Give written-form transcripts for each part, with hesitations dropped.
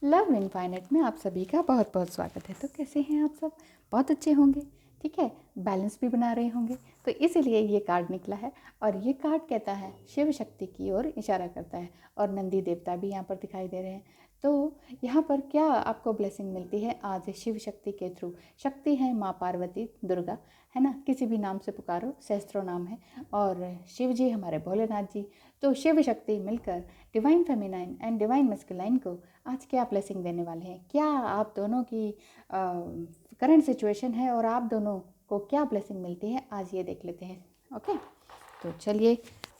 Love infinite में आप सभी का बहुत बहुत स्वागत है। तो कैसे हैं आप सब? बहुत अच्छे होंगे, ठीक है। बैलेंस भी बना रहे होंगे, तो इसीलिए ये कार्ड निकला है। और ये कार्ड कहता है, शिव शक्ति की ओर इशारा करता है। और नंदी देवता भी यहाँ पर दिखाई दे रहे हैं। तो यहाँ पर क्या आपको ब्लेसिंग मिलती है आज शिव शक्ति के थ्रू? शक्ति है माँ पार्वती, दुर्गा, है ना। किसी भी नाम से पुकारो, सहस्त्रों नाम है। और शिव जी हमारे भोलेनाथ जी। तो शिव शक्ति मिलकर divine feminine and divine masculine को आज क्या ब्लेसिंग देने वाले हैं? क्या आप दोनों की करंट सिचुएशन है और आप दोनों को क्या ब्लेसिंग मिलती है, आज ये देख लेते हैं। ओके, तो चलिए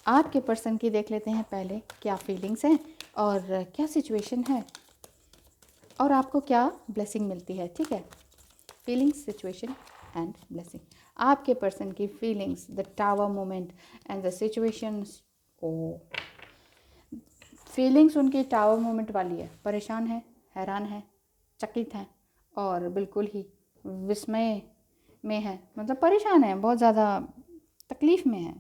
आपके पर्सन की देख लेते हैं पहले, क्या फीलिंग्स हैं और क्या सिचुएशन है और आपको क्या ब्लेसिंग मिलती है। ठीक है, फीलिंग्स, सिचुएशन एंड ब्लेसिंग। आपके पर्सन की feelings, the tower moment and the situation. Oh, feelings उनकी टावर मोमेंट वाली है। परेशान है, हैरान है, चकित हैं और बिल्कुल ही विस्मय में है। मतलब परेशान है, बहुत ज़्यादा तकलीफ़ में है,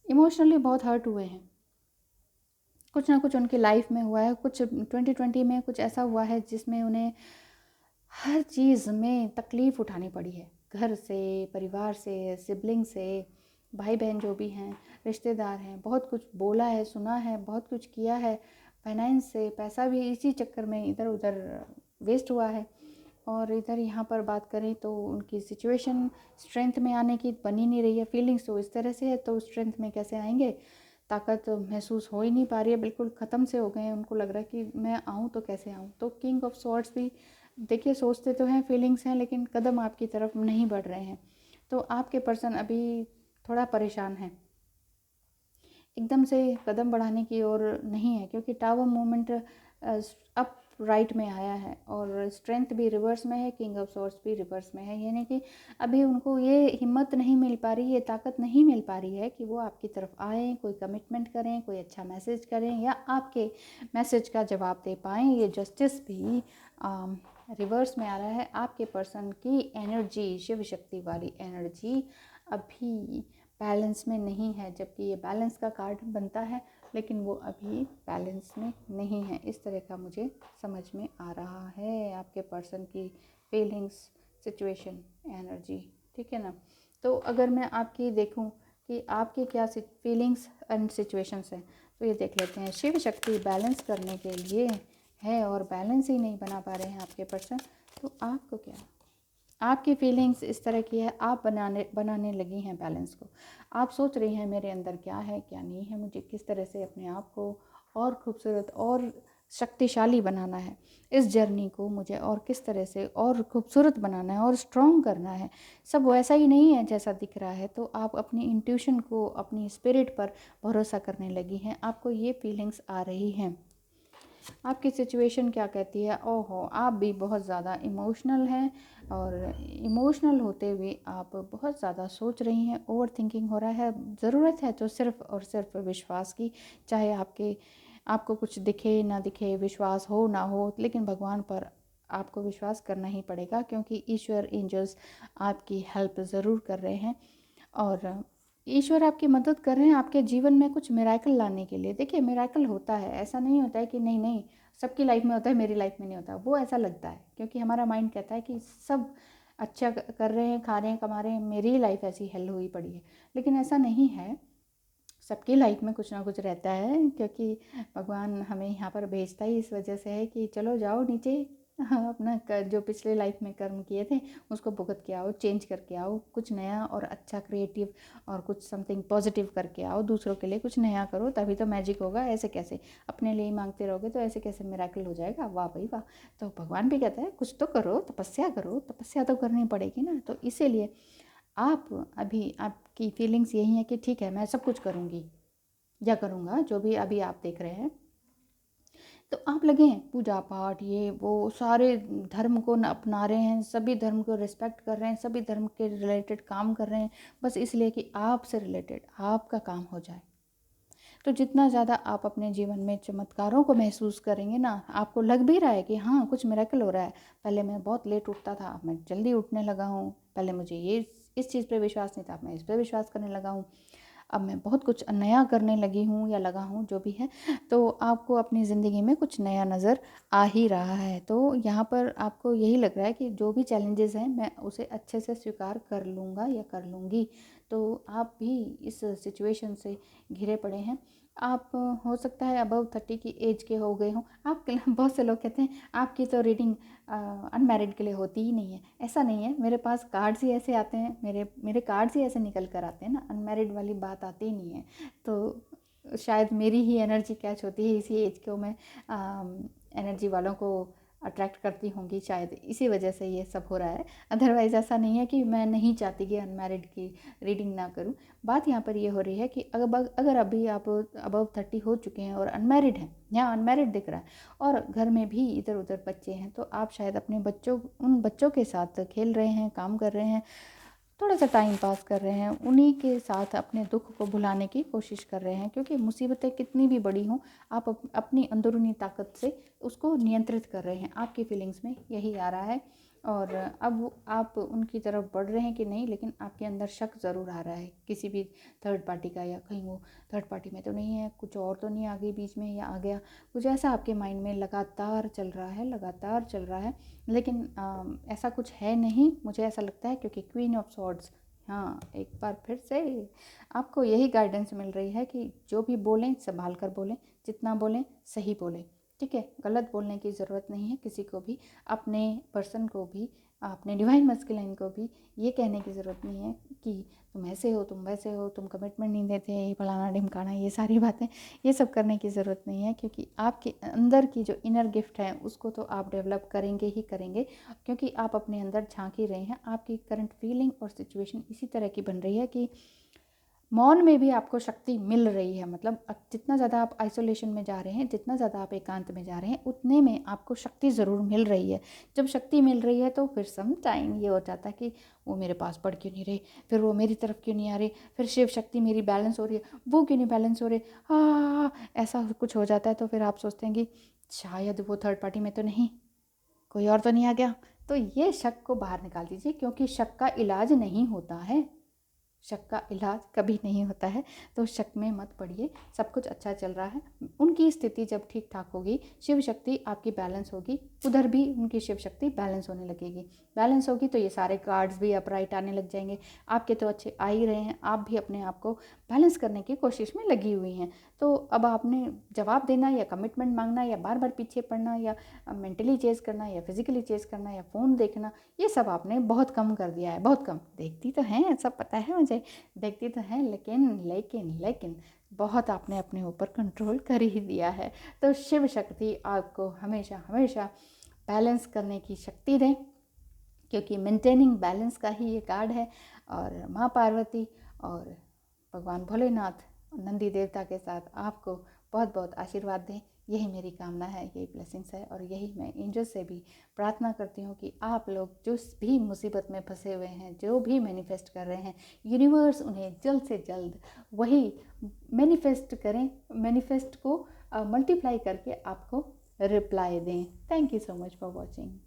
इमोशनली बहुत हर्ट हुए हैं। कुछ ना कुछ उनकी लाइफ में हुआ है, कुछ 2020 में कुछ ऐसा हुआ है जिसमें उन्हें हर चीज़ में तकलीफ़ उठानी पड़ी है। घर से, परिवार से, सिबलिंग से, भाई बहन जो भी हैं, रिश्तेदार हैं, बहुत कुछ बोला है, सुना है, बहुत कुछ किया है। फाइनेंस से पैसा भी इसी चक्कर में इधर उधर वेस्ट हुआ है। और इधर यहाँ पर बात करें तो उनकी सिचुएशन स्ट्रेंथ में आने की बन ही नहीं रही है। फीलिंग्स तो इस तरह से है, तो स्ट्रेंथ में कैसे आएंगे? ताकत महसूस हो ही नहीं पा रही है, बिल्कुल ख़त्म से हो गए हैं। उनको लग रहा है कि मैं आऊँ तो कैसे आऊँ। तो किंग ऑफ स्वॉर्ड्स भी देखिए, सोचते तो हैं, फीलिंग्स हैं, लेकिन कदम आपकी तरफ नहीं बढ़ रहे हैं। तो आपके पर्सन अभी थोड़ा परेशान है, एकदम से कदम बढ़ाने की ओर नहीं है, क्योंकि टावर मूवमेंट अप राइट में आया है और स्ट्रेंथ भी रिवर्स में है, किंग ऑफ स्वॉर्ड्स भी रिवर्स में है। यानी कि अभी उनको ये हिम्मत नहीं मिल पा रही, ये ताकत नहीं मिल पा रही है कि वो आपकी तरफ आएँ, कोई कमिटमेंट करें, कोई अच्छा मैसेज करें या आपके मैसेज का जवाब दे पाएँ। ये जस्टिस भी रिवर्स में आ रहा है। आपके पर्सन की एनर्जी, शिव शक्ति वाली एनर्जी अभी बैलेंस में नहीं है, जबकि ये बैलेंस का कार्ड बनता है, लेकिन वो अभी बैलेंस में नहीं है। इस तरह का मुझे समझ में आ रहा है आपके पर्सन की फीलिंग्स, सिचुएशन, एनर्जी। ठीक है ना। तो अगर मैं आपकी देखूं कि आपकी क्या फीलिंग्स एंड सिचुएशंस हैं, तो ये देख लेते हैं। शिव शक्ति बैलेंस करने के लिए है और बैलेंस ही नहीं बना पा रहे हैं आपके पर्सन। तो आपको क्या, आपकी फीलिंग्स इस तरह की है, आप बनाने लगी हैं बैलेंस को। आप सोच रही हैं मेरे अंदर क्या है, क्या नहीं है, मुझे किस तरह से अपने आप को और खूबसूरत और शक्तिशाली बनाना है, इस जर्नी को मुझे और किस तरह से और खूबसूरत बनाना है और स्ट्रॉन्ग करना है। सब वैसा ही नहीं है जैसा दिख रहा है। तो आप अपनी इंट्यूशन को, अपनी स्पिरिट पर भरोसा करने लगी हैं। आपको ये फीलिंग्स आ रही हैं। आपकी सिचुएशन क्या कहती है? ओहो, आप भी बहुत ज़्यादा इमोशनल हैं और इमोशनल होते हुए आप बहुत ज़्यादा सोच रही हैं, ओवर थिंकिंग हो रहा है। ज़रूरत है तो सिर्फ़ और सिर्फ विश्वास की, चाहे आपको कुछ दिखे ना दिखे, विश्वास हो ना हो, लेकिन भगवान पर आपको विश्वास करना ही पड़ेगा, क्योंकि ईश्वर, एंजल्स आपकी हेल्प ज़रूर कर रहे हैं और ईश्वर आपकी मदद कर रहे हैं आपके जीवन में कुछ मिराकल लाने के लिए। देखिए, मिराकल होता है, ऐसा नहीं होता है कि नहीं नहीं सबकी लाइफ में होता है, मेरी लाइफ में नहीं होता। वो ऐसा लगता है क्योंकि हमारा माइंड कहता है कि सब अच्छा कर रहे हैं, खा रहे हैं, कमा रहे हैं, मेरी लाइफ ऐसी हेल हुई पड़ी है। लेकिन ऐसा नहीं है, सबकी लाइफ में कुछ ना कुछ रहता है, क्योंकि भगवान हमें यहाँ पर भेजता ही इस वजह से है कि चलो जाओ नीचे, हाँ, अपना जो पिछले लाइफ में कर्म किए थे उसको भुगत के आओ, चेंज करके आओ, कुछ नया और अच्छा क्रिएटिव और कुछ समथिंग पॉजिटिव करके आओ, दूसरों के लिए कुछ नया करो, तभी तो मैजिक होगा। ऐसे कैसे अपने लिए मांगते रहोगे तो ऐसे कैसे मिराकल हो जाएगा? वाह भाई वाह। तो भगवान भी कहता है कुछ तो करो, तपस्या करो, तपस्या तो करनी पड़ेगी ना। तो इसीलिए आप अभी, आपकी फीलिंग्स यही है कि ठीक है, मैं सब कुछ करूँगी या करूँगा, जो भी अभी आप देख रहे हैं। तो आप लगे हैं पूजा पाठ, ये वो सारे धर्म को अपना रहे हैं, सभी धर्म को रिस्पेक्ट कर रहे हैं, सभी धर्म के रिलेटेड काम कर रहे हैं, बस इसलिए कि आपसे रिलेटेड आपका काम हो जाए। तो जितना ज़्यादा आप अपने जीवन में चमत्कारों को महसूस करेंगे ना, आपको लग भी रहा है कि हाँ कुछ मिरेकल हो रहा है। पहले मैं बहुत लेट उठता था, अब मैं जल्दी उठने लगा हूँ। पहले मुझे ये इस चीज़ पे विश्वास नहीं था, अब मैं इस पर विश्वास करने लगा हूँ। अब मैं बहुत कुछ नया करने लगी हूँ या लगा हूँ, जो भी है। तो आपको अपनी ज़िंदगी में कुछ नया नज़र आ ही रहा है। तो यहाँ पर आपको यही लग रहा है कि जो भी चैलेंजेस हैं मैं उसे अच्छे से स्वीकार कर लूँगा या कर लूँगी। तो आप भी इस सिचुएशन से घिरे पड़े हैं। आप हो सकता है अबव 30 की एज के हो गए हों। आप बहुत से लोग कहते हैं आपकी तो रीडिंग अनमैरिड के लिए होती ही नहीं है। ऐसा नहीं है, मेरे पास कार्ड्स ही ऐसे आते हैं, मेरे कार्ड्स ही ऐसे निकल कर आते हैं ना, अनमैरिड वाली बात आती ही नहीं है। तो शायद मेरी ही एनर्जी कैच होती है, इसी एज को मैं एनर्जी वालों को अट्रैक्ट करती होंगी, शायद इसी वजह से ये सब हो रहा है। अदरवाइज़ ऐसा नहीं है कि मैं नहीं चाहती कि अनमैरिड की रीडिंग ना करूं। बात यहाँ पर ये हो रही है कि अगर अभी आप अबव 30 हो चुके हैं और अनमैरिड हैं, यहाँ अनमैरिड दिख रहा है और घर में भी इधर उधर बच्चे हैं, तो आप शायद अपने उन बच्चों के साथ खेल रहे हैं, काम कर रहे हैं, थोड़ा सा टाइम पास कर रहे हैं, उन्हीं के साथ अपने दुख को भुलाने की कोशिश कर रहे हैं। क्योंकि मुसीबतें कितनी भी बड़ी हों, आप अपनी अंदरूनी ताकत से उसको नियंत्रित कर रहे हैं। आपकी फीलिंग्स में यही आ रहा है। और अब आप उनकी तरफ बढ़ रहे हैं कि नहीं, लेकिन आपके अंदर शक ज़रूर आ रहा है किसी भी थर्ड पार्टी का, या कहीं वो थर्ड पार्टी में तो नहीं है, कुछ और तो नहीं आ गई बीच में, या आ गया कुछ ऐसा आपके माइंड में लगातार चल रहा है। लेकिन ऐसा कुछ है नहीं, मुझे ऐसा लगता है, क्योंकि क्वीन ऑफ सॉर्ड्स, हाँ, एक बार फिर से आपको यही गाइडेंस मिल रही है कि जो भी बोलें संभाल कर बोलें, जितना बोलें सही बोलें, ठीक है। गलत बोलने की ज़रूरत नहीं है किसी को भी, अपने पर्सन को भी, अपने डिवाइन मस्कुलाइन को भी ये कहने की ज़रूरत नहीं है कि तुम ऐसे हो, तुम वैसे हो, तुम कमिटमेंट नहीं देते, ये फलाना ढिमकाना, ये सारी बातें, ये सब करने की ज़रूरत नहीं है। क्योंकि आपके अंदर की जो इनर गिफ्ट है उसको तो आप डेवलप करेंगे ही करेंगे, क्योंकि आप अपने अंदर झांक ही रहे हैं। आपकी करंट फीलिंग और सिचुएशन इसी तरह की बन रही है कि मौन में भी आपको शक्ति मिल रही है। मतलब जितना ज़्यादा आप आइसोलेशन में जा रहे हैं, जितना ज़्यादा आप एकांत में जा रहे हैं, उतने में आपको शक्ति ज़रूर मिल रही है। जब शक्ति मिल रही है तो फिर सम टाइम ये हो जाता है कि वो मेरे पास पढ़ क्यों नहीं रही, फिर वो मेरी तरफ क्यों नहीं आ रही, फिर शिव शक्ति मेरी बैलेंस हो रही है, वो क्यों नहीं बैलेंस हो रही, ऐसा कुछ हो जाता है। तो फिर आप सोचते हैं कि शायद वो थर्ड पार्टी में तो नहीं, कोई और तो नहीं आ गया। तो ये शक को बाहर निकाल दीजिए, क्योंकि शक का इलाज नहीं होता है, शक का इलाज कभी नहीं होता है। तो शक में मत पड़िए, सब कुछ अच्छा चल रहा है। उनकी स्थिति जब ठीक ठाक होगी, शिव शक्ति आपकी बैलेंस होगी, उधर भी उनकी शिव शक्ति बैलेंस होने लगेगी। बैलेंस होगी तो ये सारे कार्ड्स भी अपराइट आने लग जाएंगे। आपके तो अच्छे आ ही रहे हैं, आप भी अपने आप को बैलेंस करने की कोशिश में लगी हुई हैं। तो अब आपने जवाब देना या कमिटमेंट मांगना या बार बार पीछे पड़ना या मेंटली चेज़ करना या फिजिकली चेज़ करना या फ़ोन देखना, ये सब आपने बहुत कम कर दिया है। बहुत कम, देखती तो हैं, सब पता है मुझे, देखती तो हैं, लेकिन बहुत आपने अपने ऊपर कंट्रोल कर ही दिया है। तो शिव शक्ति आपको हमेशा हमेशा बैलेंस करने की शक्ति दें, क्योंकि मेंटेनिंग बैलेंस का ही ये कार्ड है। और माँ पार्वती और भगवान भोलेनाथ, नंदी देवता के साथ आपको बहुत बहुत आशीर्वाद दें, यही मेरी कामना है, यही ब्लेसिंग्स है। और यही मैं एंजल से भी प्रार्थना करती हूँ कि आप लोग जो भी मुसीबत में फंसे हुए हैं, जो भी मैनिफेस्ट कर रहे हैं, यूनिवर्स उन्हें जल्द से जल्द वही मैनिफेस्ट करें, मैनिफेस्ट को मल्टीप्लाई करके आपको रिप्लाई दें। Thank you so much for watching.